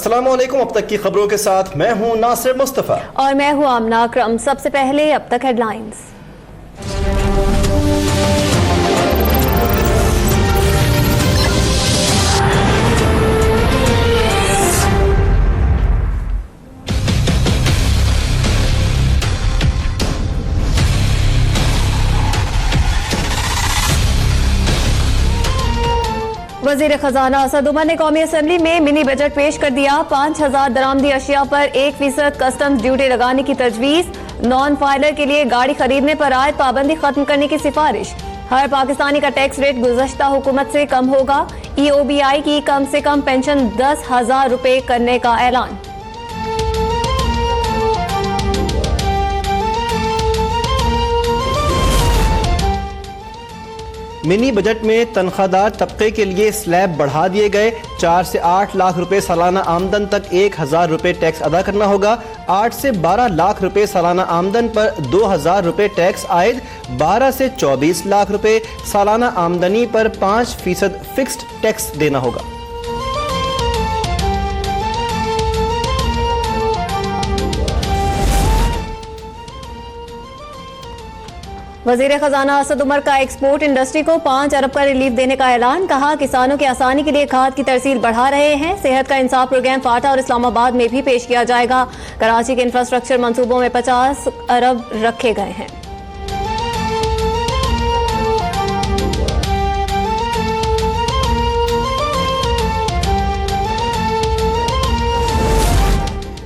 अस्सलाम वालेकुम। अब तक की खबरों के साथ मैं हूं नासिर मुस्तफा और मैं हूं आमना अकरम। सबसे पहले अब तक हेडलाइंस। वजीर खजाना असद उमर ने कौमी असेंबली में मिनी बजट पेश कर दिया। 5000 दरामदी अशिया पर 1% कस्टम्स ड्यूटी लगाने की तजवीज। नॉन फाइलर के लिए गाड़ी खरीदने पर आयद पाबंदी खत्म करने की सिफारिश। हर पाकिस्तानी का टैक्स रेट गुज़श्ता हुकूमत से कम होगा। EOBI की कम से कम पेंशन 10,000 रुपए करने का ऐलान। मिनी बजट में तनख्वाहदार तबके के लिए स्लैब बढ़ा दिए गए। 4 से 8 लाख रुपए सालाना आमदन तक 1,000 रुपए टैक्स अदा करना होगा। 8 से 12 लाख रुपए सालाना आमदन पर 2,000 रुपए टैक्स आयद। 12 से 24 लाख रुपए सालाना आमदनी पर 5% फिक्स्ड टैक्स देना होगा। वजीर खजाना असद उमर का एक्सपोर्ट इंडस्ट्री को 5 अरब का रिलीफ देने का ऐलान। कहा, किसानों की आसानी के लिए खाद की तरसील बढ़ा रहे हैं। सेहत का इंसाफ प्रोग्राम फाटा और इस्लामाबाद में भी पेश किया जाएगा। कराची के इंफ्रास्ट्रक्चर मंसूबों में 50 अरब रखे गए हैं।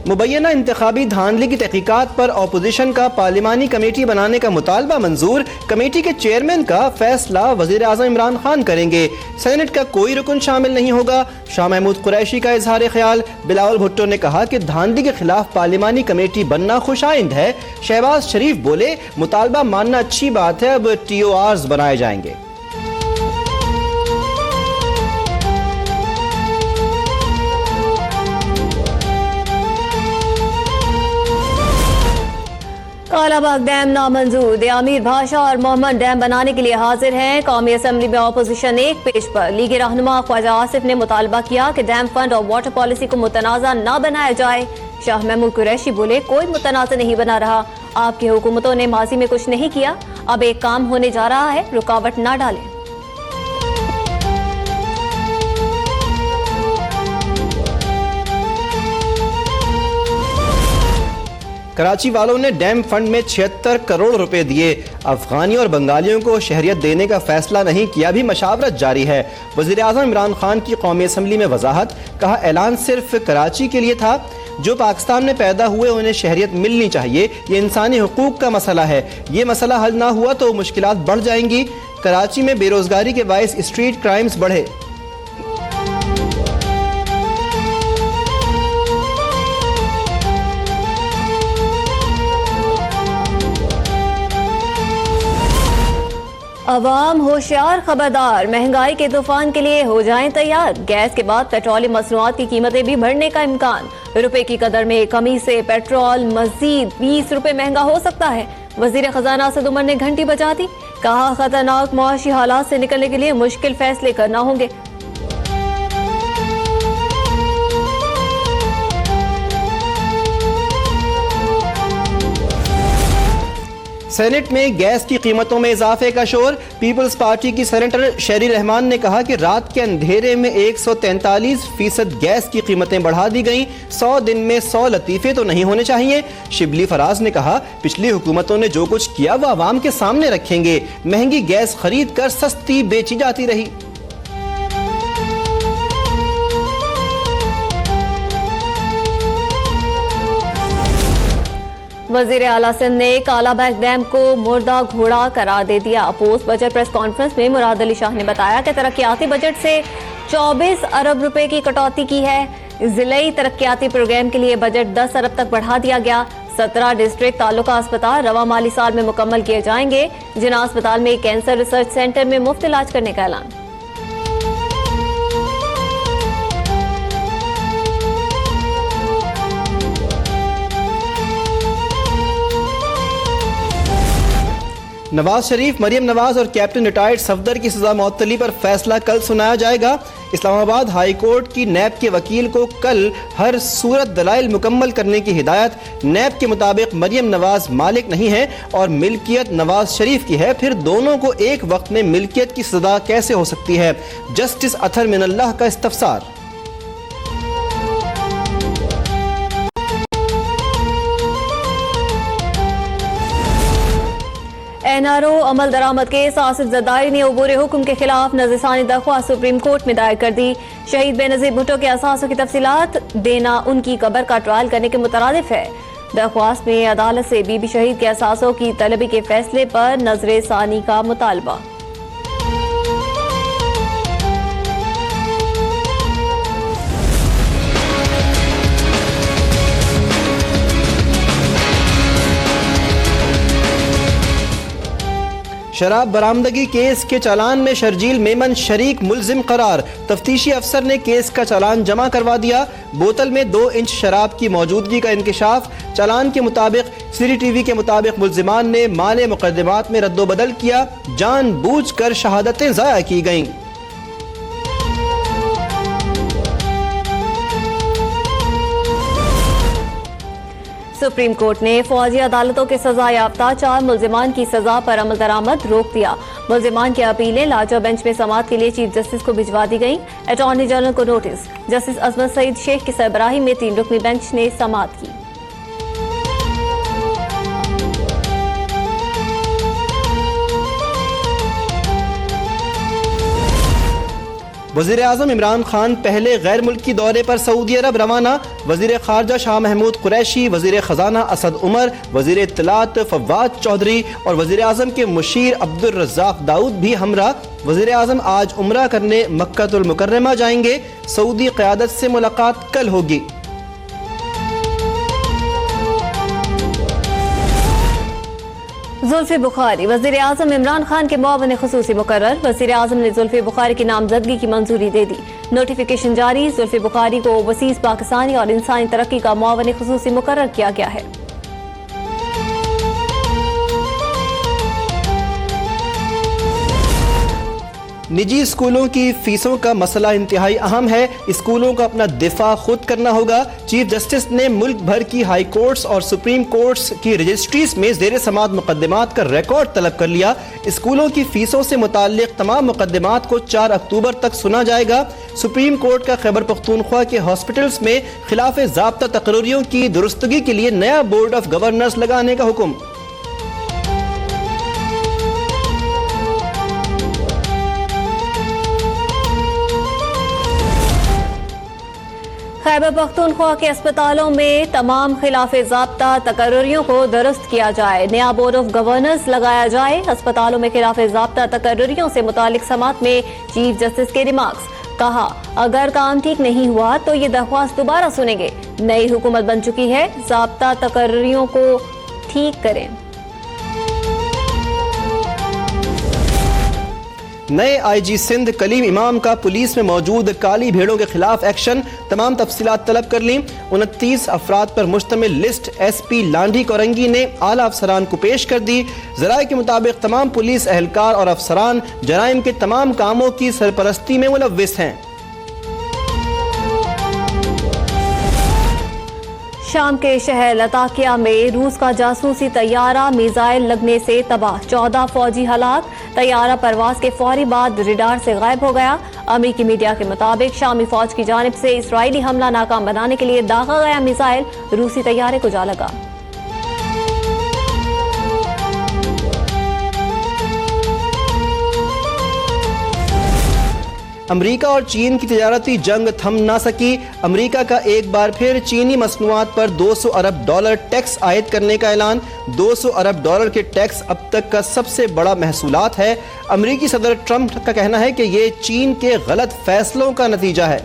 मुबैना इंतखाबी धांधली की तहकीकात पर अपोजिशन का पार्लिमानी कमेटी बनाने का मुतालबा मंजूर। कमेटी के चेयरमैन का फैसला वजीर आज़म इमरान खान करेंगे। सेनेट का कोई रुकन शामिल नहीं होगा। शाह महमूद कुरैशी का इजहार ख्याल। बिलावल भुट्टो ने कहा कि धांधली के खिलाफ पार्लिमानी कमेटी बनना खुशाइंद है। शहबाज शरीफ बोले, मुतालबा मानना अच्छी बात है, अब TORs बनाए जाएंगे। कालाबाग डैम नामंजूर। दियामीर भाषा और मोहम्मद डैम बनाने के लिए हाजिर हैं। कौमी असेंबली में अपोजिशन एक पेश पर लीग रहनुमा ख्वाजा आसिफ ने मुतालबा किया कि डैम फंड और वाटर पॉलिसी को मुतनाज़ा न बनाया जाए। शाह महमूद कुरैशी बोले, कोई मुतनाज़ा नहीं बना रहा। आपकी हुकूमतों ने माजी में कुछ नहीं किया, अब एक काम होने जा रहा है, रुकावट न डालें। कराची वालों ने डैम फंड में 76 करोड़ रुपए दिए। अफगानी और बंगालियों को शहरियत देने का फैसला नहीं किया, भी मशावरत जारी है। वज़ीर आज़म इमरान खान की कौमी असम्बली में वजाहत। कहा, ऐलान सिर्फ कराची के लिए था। जो पाकिस्तान में पैदा हुए उन्हें शहरियत मिलनी चाहिए। ये इंसानी हुकूक का मसला है। ये मसला हल ना हुआ तो मुश्किलात बढ़ जाएंगी। कराची में बेरोजगारी के बायस स्ट्रीट क्राइम्स बढ़े। अवाम होशियार, खबरदार, महंगाई के तूफान के लिए हो जाएं तैयार। गैस के बाद पेट्रोलियम मसनूआत की कीमतें भी बढ़ने का इम्कान। रुपए की कदर में कमी से पेट्रोल मजीद 20 रुपए महंगा हो सकता है। वजीर खजाना असद उमर ने घंटी बजा दी। कहा, खतरनाक मुआशी हालात से निकलने के लिए मुश्किल फैसले करना होंगे। सेनेट में गैस की कीमतों में इजाफे का शोर। पीपल्स पार्टी की सेनेटर शेरी रहमान ने कहा कि रात के अंधेरे में 143% गैस की कीमतें बढ़ा दी गईं। 100 दिन में 100 लतीफे तो नहीं होने चाहिए। शिबली फराज ने कहा, पिछली हुकूमतों ने जो कुछ किया वो आवाम के सामने रखेंगे। महंगी गैस खरीद कर सस्ती बेची जाती रही। वजीर आला सिंध ने कालाबाग डैम को मुर्दा घोड़ा करार दे दिया। पोस्ट बजट प्रेस कॉन्फ्रेंस में मुराद अली शाह ने बताया कि तरक्याती बजट से 24 अरब रुपए की कटौती की है। जिले तरक्याती प्रोग्राम के लिए बजट 10 अरब तक बढ़ा दिया गया। 17 डिस्ट्रिक्ट तालुका अस्पताल रवा माली साल में मुकम्मल किए जाएंगे। जिना अस्पताल में कैंसर रिसर्च सेंटर में मुफ्त इलाज करने का ऐलान। नवाज शरीफ, मरियम नवाज और कैप्टन रिटायर्ड सफदर की सजा मुअत्तली पर फैसला कल सुनाया जाएगा। इस्लामाबाद हाई कोर्ट की नैब के वकील को कल हर सूरत दलाइल मुकम्मल करने की हिदायत। नैब के मुताबिक मरियम नवाज मालिक नहीं है और मिल्कियत नवाज शरीफ की है, फिर दोनों को एक वक्त में मिल्कियत की सजा कैसे हो सकती है? जस्टिस अथर मिनल्लाह का इस्तफसार। NRO अमल दरामद केस आसिफ जरदारी ने अबूर हुक्म के खिलाफ नज़रसानी दरख्वास्त सुप्रीम कोर्ट में दायर कर दी। शहीद बेनज़ीर भुट्टो के असासों की तफसीलात देना उनकी कब्र का ट्रायल करने के मुतरादिफ है। दरख्वास्त में अदालत से बीबी शहीद के असासों की तलबी के फैसले पर नज़रसानी का मुतालबा। शराब बरामदगी केस के चालान में शर्जील मेमन शरीक मुल्जिम करार। तफ्तीशी अफसर ने केस का चालान जमा करवा दिया। बोतल में 2 इंच शराब की मौजूदगी का इंकशाफ। चालान के मुताबिक CCTV के मुताबिक मुल्जिमान ने माले मुकदमात में रद्दोबदल किया। जानबूझकर शहादतें ज़ाया की गईं। सुप्रीम कोर्ट ने फौजी अदालतों के सजा याफ्ता 4 मुल्जिमान की सजा पर अमल दरामद रोक दिया। मुल्जिमान की अपीलें लाजो बेंच में समाअत के लिए चीफ जस्टिस को भिजवा दी गईं। अटॉर्नी जनरल को नोटिस। जस्टिस अजमत सईद शेख की सरबराही में 3 रुकनी बेंच ने समाअत की। वज़ीर आज़म इमरान खान पहले गैर मुल्की दौरे पर सऊदी अरब रवाना। वज़ीर ख़ारजा शाह महमूद कुरैशी, वज़ीर ख़जाना असद उमर, वज़ीर इत्तलात फवाद चौधरी और वज़ीर आज़म के मुशीर अब्दुल रज़्ज़ाक़ दाऊद भी हमरा। वज़ीर आज़म आज उम्रा करने मक्कातुल मुकर्रमा जाएंगे। सऊदी क़यादत से मुलाकात कल होगी। जुल्फ़ी बुखारी वज़ीर आज़म इमरान खान के मुआविन ख़ुसूसी मुकर्रर। वज़ीर आज़म ने जुल्फ़ी बुखारी की नामजदगी की मंजूरी दे दी। नोटिफिकेशन जारी। जुल्फ़ी बुखारी को ओवरसीज़ पाकिस्तानी और इंसानी तरक्की का मुआविन ख़ुसूसी मुकर्रर किया गया है। निजी स्कूलों की फीसों का मसला इंतहाई अहम है। स्कूलों को अपना दिफा खुद करना होगा। चीफ जस्टिस ने मुल्क भर की हाई कोर्ट्स और सुप्रीम कोर्ट्स की रजिस्ट्रीज में ज़ेर समाअत मुकदमात का रिकॉर्ड तलब कर लिया। स्कूलों की फीसों से मुताल्लिक तमाम मुकदमात को 4 अक्टूबर तक सुना जाएगा। सुप्रीम कोर्ट का खैबर पख्तूनख्वा के हॉस्पिटल्स में खिलाफ ज़ाब्ता तकरीरों की दुरुस्तगी के लिए नया बोर्ड ऑफ गवर्नर्स लगाने का हुक्म। खैबर पख्तूनख्वा के अस्पतालों में तमाम खिलाफ ज़ाब्ता तकर्रियों को दुरुस्त किया जाए। नया बोर्ड ऑफ गवर्नर्स लगाया जाए। अस्पतालों में खिलाफ ज़ाब्ता तकर्रियों से मुतालिक समाअत में चीफ जस्टिस के रिमार्क्स। कहा, अगर काम ठीक नहीं हुआ तो ये दरख्वास्त दोबारा सुनेंगे। नई हुकूमत बन चुकी है, ज़ाब्ता तकर्रियों को ठीक करें। नए IG सिंध कलीम इमाम का पुलिस में मौजूद काली भेड़ों के खिलाफ एक्शन। तमाम तफसीलात तलब कर ली। 29 अफराद पर मुश्तमिल लिस्ट SP लांडी कोरंगी ने आला अफसरान को पेश कर दी। ज़राए के मुताबिक तमाम पुलिस एहलकार और अफसरान जराइम के तमाम कामों की सरपरस्ती में मुलव्विस हैं। शाम के शहर लताकिया में रूस का जासूसी तैयारा मिसाइल लगने से तबाह। 14 फौजी हलाक। तैयारा परवाज के फौरी बाद रडार से गायब हो गया। अमेरिकी मीडिया के मुताबिक शामी फौज की जानिब से इसराइली हमला नाकाम बनाने के लिए दागा गया मिसाइल रूसी तैयारे को जा लगा। अमेरिका और चीन की तिजारती जंग थम ना सकी। अमेरिका का एक बार फिर चीनी मसनूआत पर $200 अरब टैक्स आयद करने का ऐलान। $200 अरब के टैक्स अब तक का सबसे बड़ा महसूलात है। अमेरिकी सदर ट्रंप का कहना है कि ये चीन के गलत फैसलों का नतीजा है।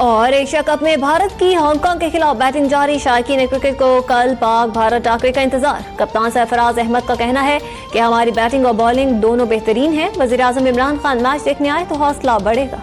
और एशिया कप में भारत की हांगकांग के खिलाफ बैटिंग जारी। शायकीन क्रिकेट को कल पाक भारत टाकरे का इंतजार। कप्तान सरफराज अहमद का कहना है कि हमारी बैटिंग और बॉलिंग दोनों बेहतरीन है। वज़ीर आज़म इमरान खान मैच देखने आए तो हौसला बढ़ेगा।